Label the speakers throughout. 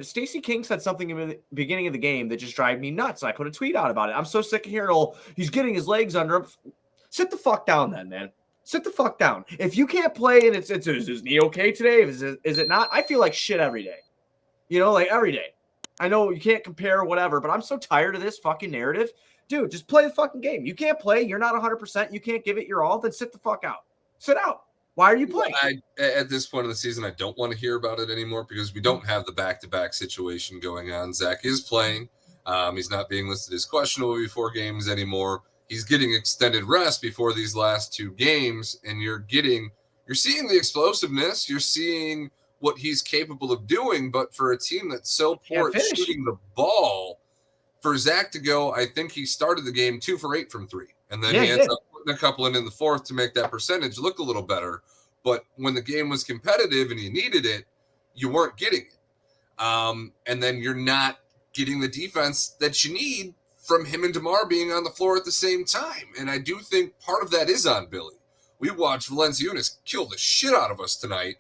Speaker 1: Stacey King said something in the beginning of the game that just drives me nuts. I put a tweet out about it. I'm so sick of hearing, he's getting his legs under him. Sit the fuck down then, man. Sit the fuck down. If you can't play and it's is his knee okay today? Is it not? I feel like shit every day. Like every day. I know you can't compare whatever, but I'm so tired of this fucking narrative. Dude, just play the fucking game. You can't play. You're not 100%. You can't give it your all. Then sit the fuck out. Sit out. Why are you playing?
Speaker 2: At this point of the season, I don't want to hear about it anymore because we don't have the back-to-back situation going on. Zach is playing. He's not being listed as questionable before games anymore. He's getting extended rest before these last 2 games, and you're seeing the explosiveness. You're seeing what he's capable of doing, but for a team that's so poor at shooting the ball, for Zach to go, I think he started the game 2 for 8 from 3, and then he ends up putting a couple in the fourth to make that percentage look a little better. But when the game was competitive and you needed it, you weren't getting it. And then you're not getting the defense that you need from him and DeMar being on the floor at the same time. And I do think part of that is on Billy. We watched Valenciunas kill the shit out of us tonight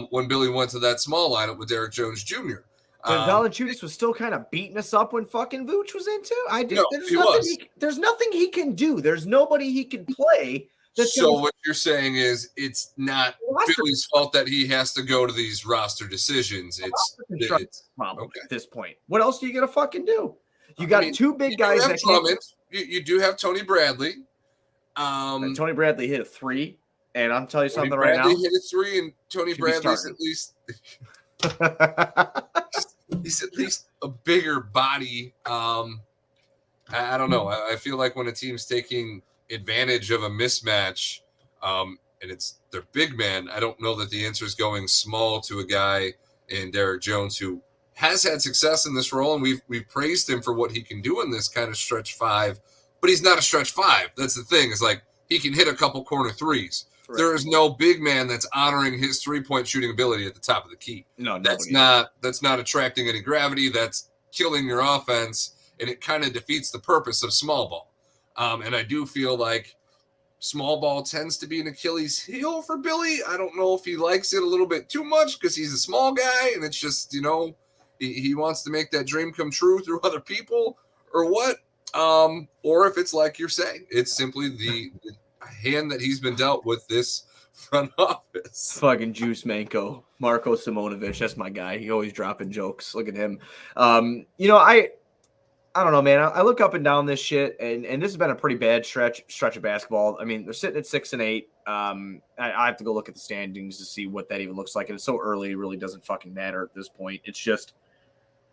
Speaker 2: when Billy went to that small lineup with Derek Jones Jr.
Speaker 1: But Valanciunas was still kind of beating us up when fucking Vooch was in too. There's nothing he can do. There's nobody he can play.
Speaker 2: So what you're saying is it's not Billy's fault that he has to go to these roster decisions. It's
Speaker 1: problem at this point. What else are you gonna fucking do? You got 2 big guys that can't.
Speaker 2: You do have Tony Bradley.
Speaker 1: And Tony Bradley hit a 3, and I'm telling you something right now. Tony
Speaker 2: Bradley hit a 3, and Tony Bradley's at least. He's at least a bigger body. I don't know. I feel like when a team's taking advantage of a mismatch, and it's their big man, I don't know that the answer is going small to a guy in Derek Jones who has had success in this role, and we've praised him for what he can do in this kind of stretch 5, but he's not a stretch 5. That's the thing. It's like he can hit a couple corner threes. Right. There is no big man that's honoring his 3-point shooting ability at the top of the key.
Speaker 1: No,
Speaker 2: that's not attracting any gravity. That's killing your offense, and it kind of defeats the purpose of small ball. And I do feel like small ball tends to be an Achilles heel for Billy. I don't know if he likes it a little bit too much because he's a small guy, and it's just, he wants to make that dream come true through other people or what. Or if it's like you're saying, it's simply the hand that he's been dealt with this front office.
Speaker 1: Fucking Juice Manco, Marko Simonovic. That's my guy. He always dropping jokes. Look at him. I don't know, man. I look up and down this shit, and this has been a pretty bad stretch of basketball. I mean, they're sitting at 6 and 8. I have to go look at the standings to see what that even looks like. And it's so early, it really doesn't fucking matter at this point. It's just,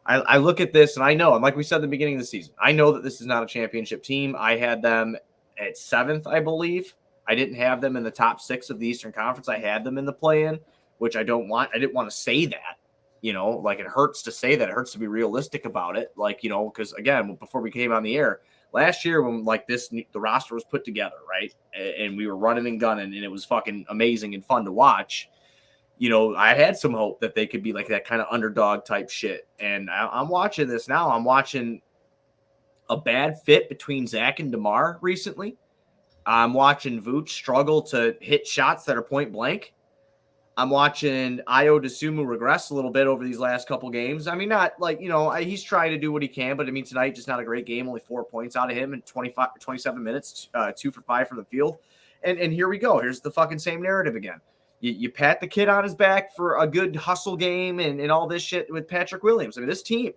Speaker 1: I look at this, and I know, and like we said at the beginning of the season, I know that this is not a championship team. I had them at 7th, I believe. I didn't have them in the top 6 of the Eastern Conference. I had them in the play-in, which I didn't want to say that. Like it hurts to say that. It hurts to be realistic about it. Because again, before we came on the air last year, when the roster was put together, right, and we were running and gunning, and it was fucking amazing and fun to watch. I had some hope that they could be like that kind of underdog type shit. And I'm watching this now. I'm watching a bad fit between Zach and DeMar recently. I'm watching Vooch struggle to hit shots that are point blank. I'm watching Ayo Dosunmu regress a little bit over these last couple games. I mean, not he's trying to do what he can, but I mean, tonight, just not a great game. Only 4 points out of him in 27 minutes, 2 for 5 from the field. And here we go. Here's the fucking same narrative again. You pat the kid on his back for a good hustle game and all this shit with Patrick Williams. I mean, this team,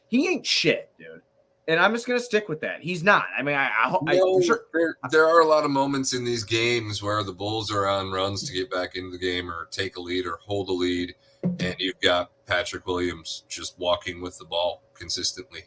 Speaker 1: he ain't shit, dude. And I'm just going to stick with that. He's not. I mean, I'm sure.
Speaker 2: There are a lot of moments in these games where the Bulls are on runs to get back into the game or take a lead or hold a lead, and you've got Patrick Williams just walking with the ball consistently.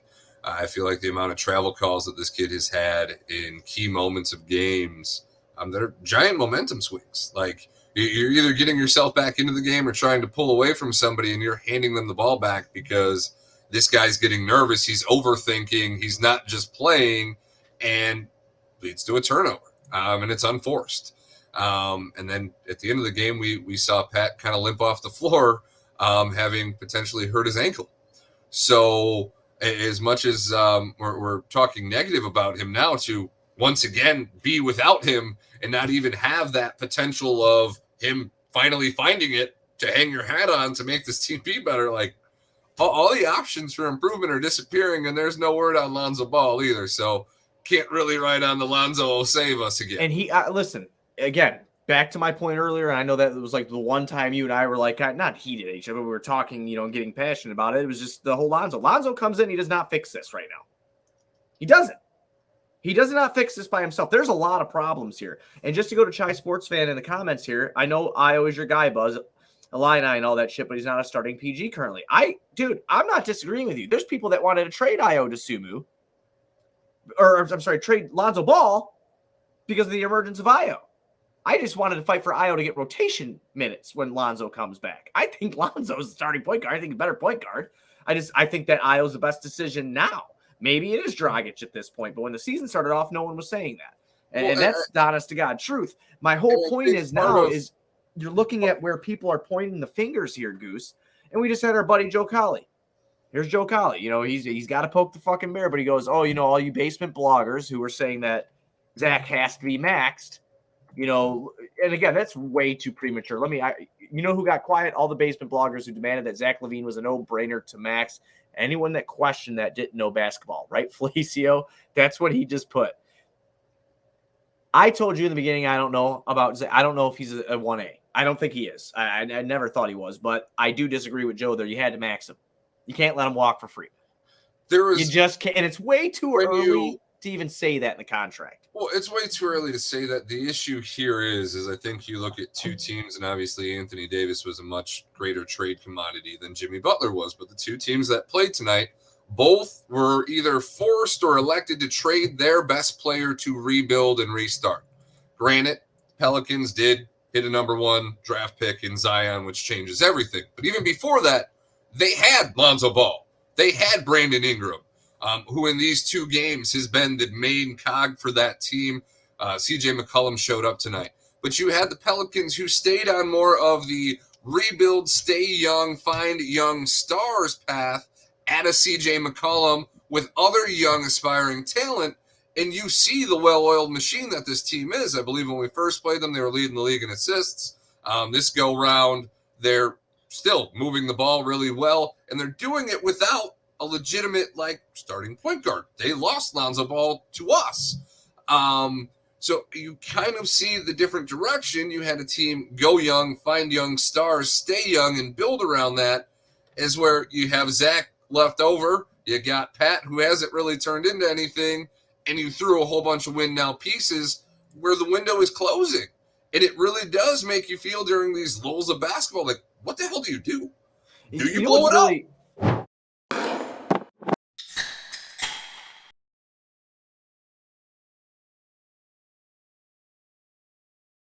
Speaker 2: I feel like the amount of travel calls that this kid has had in key moments of games, that are giant momentum swings. Like, you're either getting yourself back into the game or trying to pull away from somebody, and you're handing them the ball back because this guy's getting nervous. He's overthinking. He's not just playing, and leads to a turnover. And it's unforced. And then at the end of the game, we saw Pat kind of limp off the floor, having potentially hurt his ankle. So as much as we're talking negative about him now, to once again be without him and not even have that potential of him finally finding it to hang your hat on to make this team be better, like, all the options for improvement are disappearing, and there's no word on Lonzo Ball either. So can't really ride on the Lonzo will save us again.
Speaker 1: And he, listen, again, back to my point earlier, and I know that it was like the one time you and I were like, not heated at each other, but we were talking, and getting passionate about it. It was just the whole Lonzo. Lonzo comes in, he does not fix this right now. He doesn't. He does not fix this by himself. There's a lot of problems here. And just to go to Chai Sports Fan in the comments here, I know Io is your guy, Buzz, Illini and all that shit, but he's not a starting PG currently. Dude, I'm not disagreeing with you. There's people that wanted to trade Io to Sumu, or I'm sorry, trade Lonzo Ball because of the emergence of Io. I just wanted to fight for Io to get rotation minutes when Lonzo comes back. I think Lonzo is the starting point guard. I think a better point guard. I think that Io's the best decision now. Maybe it is Dragic at this point, but when the season started off, no one was saying that. And that's the honest to God truth. My whole point is now is you're looking at where people are pointing the fingers here, Goose. And we just had our buddy Joe Colley. Here's Joe Colley. He's got to poke the fucking bear, but he goes, all you basement bloggers who are saying that Zach has to be maxed, and again, that's way too premature. Who got quiet? All the basement bloggers who demanded that Zach LaVine was a no-brainer to max. Anyone that questioned that didn't know basketball, right, Felicio? That's what he just put. I told you in the beginning, I don't know if he's a 1A. I don't think he is. I never thought he was, but I do disagree with Joe there. You had to max him. You can't let him walk for free. You just can't, and it's way too early to even say that in the contract.
Speaker 2: Well, it's way too early to say that. The issue here is I think you look at two teams, and obviously Anthony Davis was a much greater trade commodity than Jimmy Butler was, but the two teams that played tonight, both were either forced or elected to trade their best player to rebuild and restart. Granted, Pelicans did hit a number 1 draft pick in Zion, which changes everything. But even before that, they had Lonzo Ball. They had Brandon Ingram. Who in these 2 games has been the main cog for that team. CJ McCollum showed up tonight. But you had the Pelicans who stayed on more of the rebuild, stay young, find young stars path at a CJ McCollum with other young aspiring talent. And you see the well-oiled machine that this team is. I believe when we first played them, they were leading the league in assists. This go-round, they're still moving the ball really well. And they're doing it without a legitimate starting point guard. They lost Lonzo Ball to us. So you kind of see the different direction. You had a team go young, find young stars, stay young, and build around that. Is where you have Zach left over. You got Pat, who hasn't really turned into anything, and you threw a whole bunch of win now pieces where the window is closing. And it really does make you feel during these lulls of basketball like, what the hell do you do? Do you blow it up?